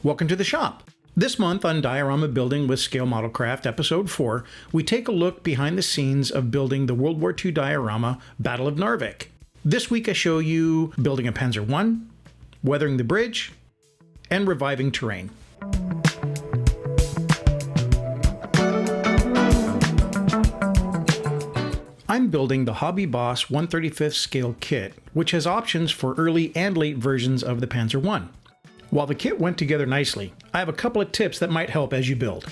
Welcome to the shop. This month on Diorama Building with Scale Modelcraft, Episode 4, we take a look behind the scenes of building the World War II diorama Battle of Narvik. This week I show you building a Panzer I, weathering the bridge, and reviving terrain. I'm building the Hobby Boss 1/35th scale kit, which has options for early and late versions of the Panzer I. While the kit went together nicely, I have a couple of tips that might help as you build.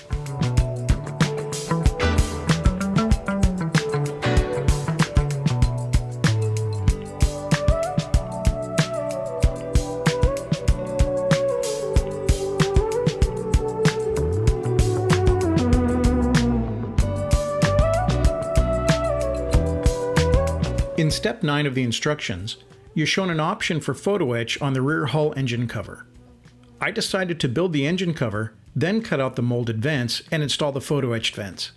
In step 9 of the instructions, you're shown an option for Photo Etch on the rear hull engine cover. I decided to build the engine cover, then cut out the molded vents and install the Photo Etched vents.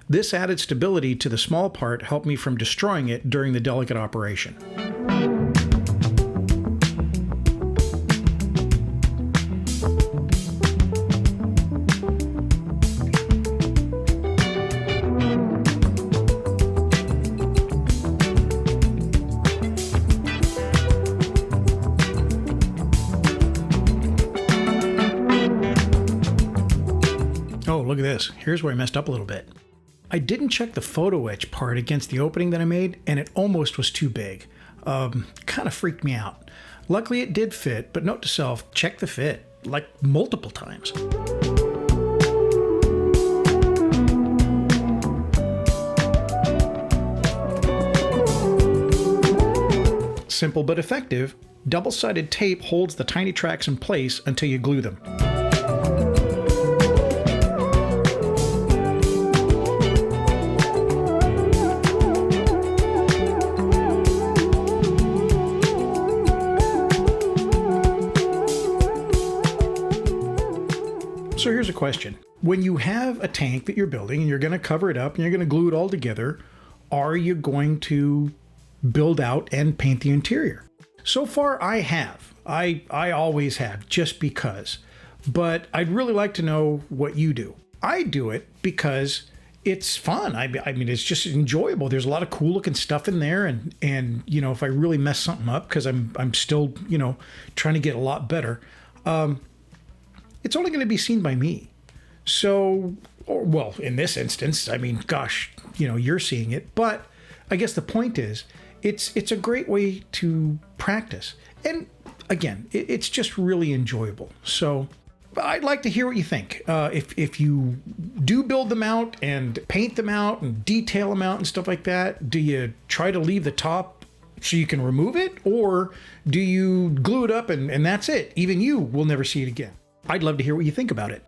This added stability to the small part helped me from destroying it during the delicate operation. Oh, look at this. Here's where I messed up a little bit. I didn't check the Photo Etch part against the opening that I made, and it almost was too big. Kind of freaked me out. Luckily it did fit, but note to self, check the fit, like multiple times. Simple but effective, double-sided tape holds the tiny tracks in place until you glue them. So here's a question. When you have a tank that you're building and you're going to cover it up and you're going to glue it all together, are you going to build out and paint the interior? So far I have. I always have, just because. But I'd really like to know what you do. I do it because it's fun. I mean, it's just enjoyable. There's a lot of cool looking stuff in there, and you know, if I really mess something up, because I'm still, you know, trying to get a lot better, it's only going to be seen by me. So, well, in this instance, I mean, gosh, you know, you're seeing it. But I guess the point is, it's a great way to practice. And again, it's just really enjoyable. So I'd like to hear what you think. If you do build them out and paint them out and detail them out and stuff like that, do you try to leave the top so you can remove it? Or do you glue it up and that's it? Even you will never see it again. I'd love to hear what you think about it.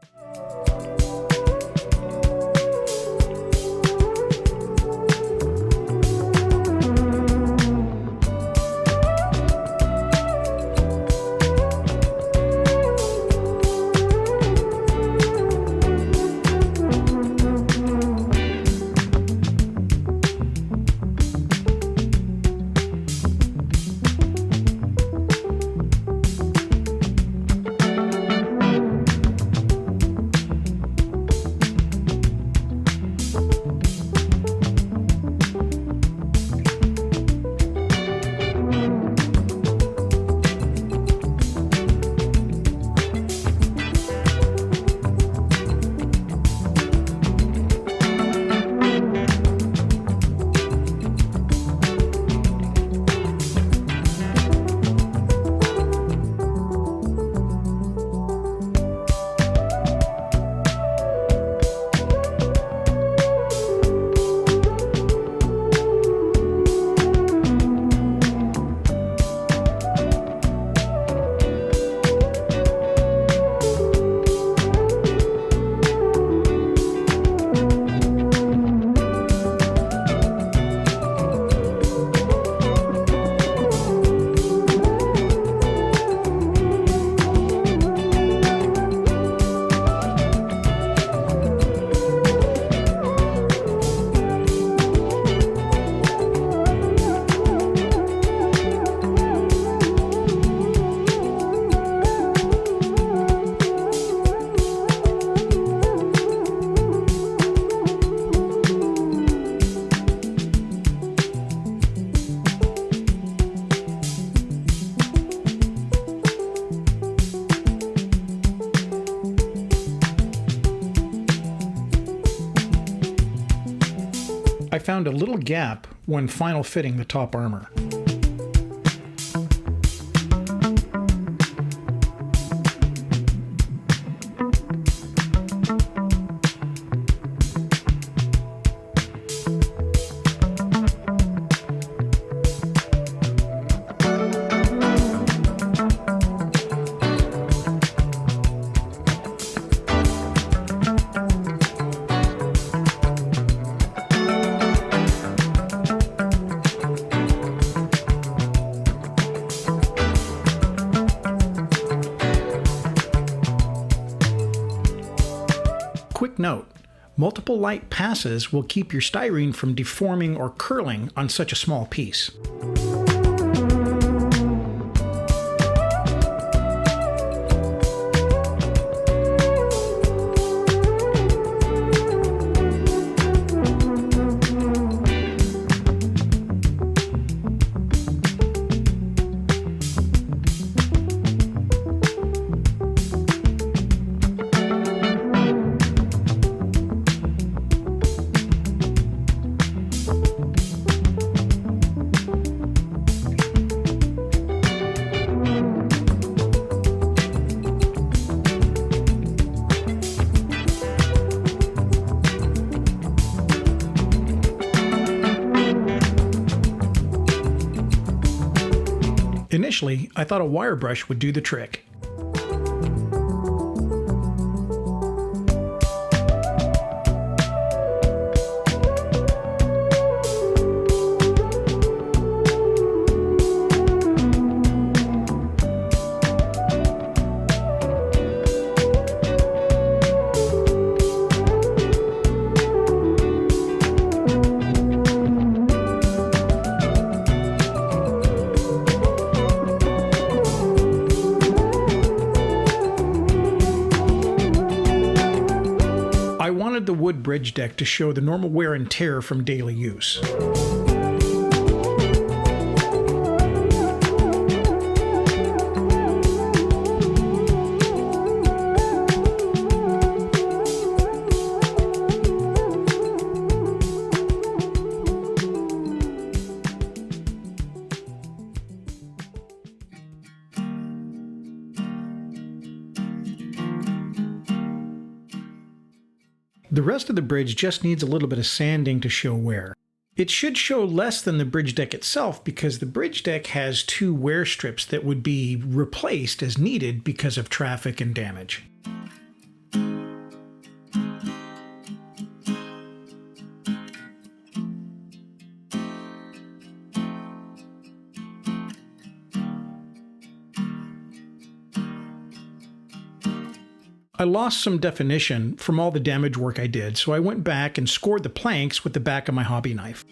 I found a little gap when final fitting the top armor. Quick note, multiple light passes will keep your styrene from deforming or curling on such a small piece. Initially, I thought a wire brush would do the trick. I wanted the wood bridge deck to show the normal wear and tear from daily use. The rest of the bridge just needs a little bit of sanding to show wear. It should show less than the bridge deck itself because the bridge deck has two wear strips that would be replaced as needed because of traffic and damage. I lost some definition from all the damage work I did, so I went back and scored the planks with the back of my hobby knife.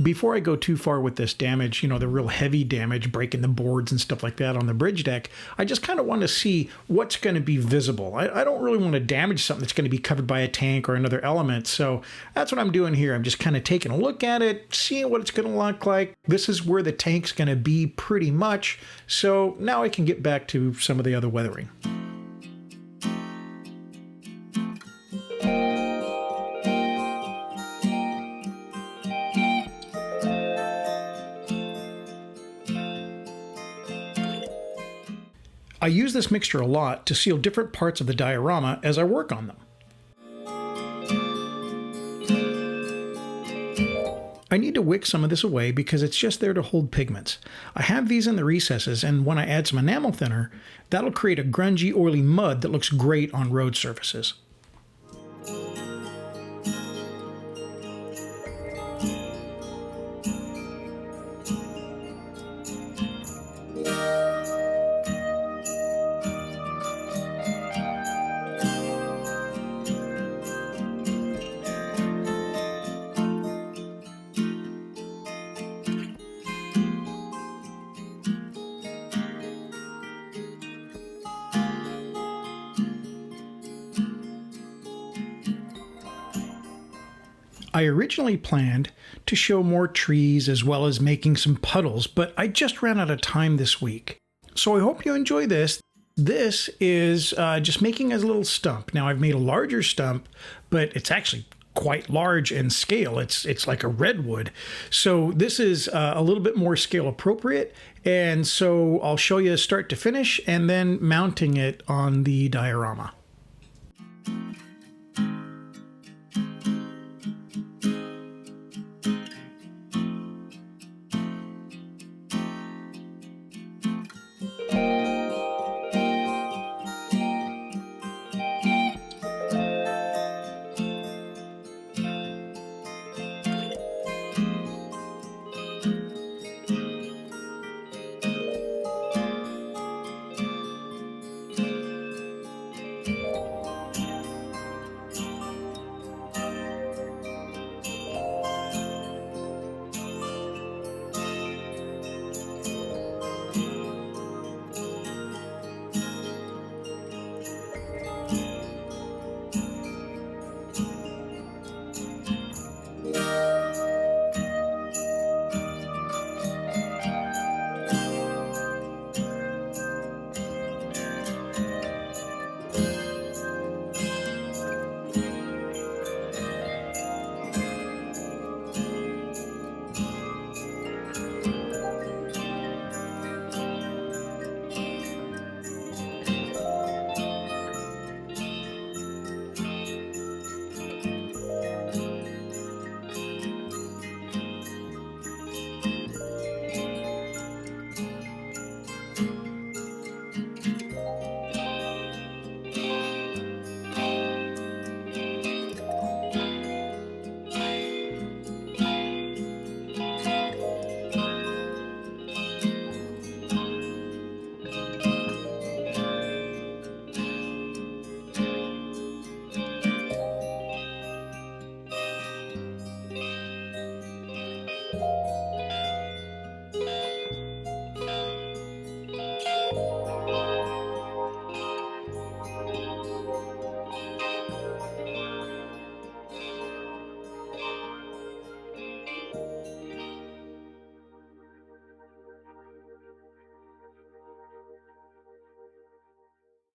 Before I go too far with this damage, the real heavy damage, breaking the boards and stuff like that on the bridge deck, I just kind of want to see what's going to be visible. I don't really want to damage something that's going to be covered by a tank or another element, so that's what I'm doing here. I'm just kind of taking a look at it, seeing what it's going to look like. This is where the tank's going to be pretty much, so now I can get back to some of the other weathering. I use this mixture a lot to seal different parts of the diorama as I work on them. I need to wick some of this away because it's just there to hold pigments. I have these in the recesses, and when I add some enamel thinner, that'll create a grungy, oily mud that looks great on road surfaces. I originally planned to show more trees as well as making some puddles, but I just ran out of time this week. So I hope you enjoy this. This is just making a little stump. Now I've made a larger stump, but it's actually quite large in scale. It's like a redwood. So this is a little bit more scale appropriate. And so I'll show you start to finish and then mounting it on the diorama.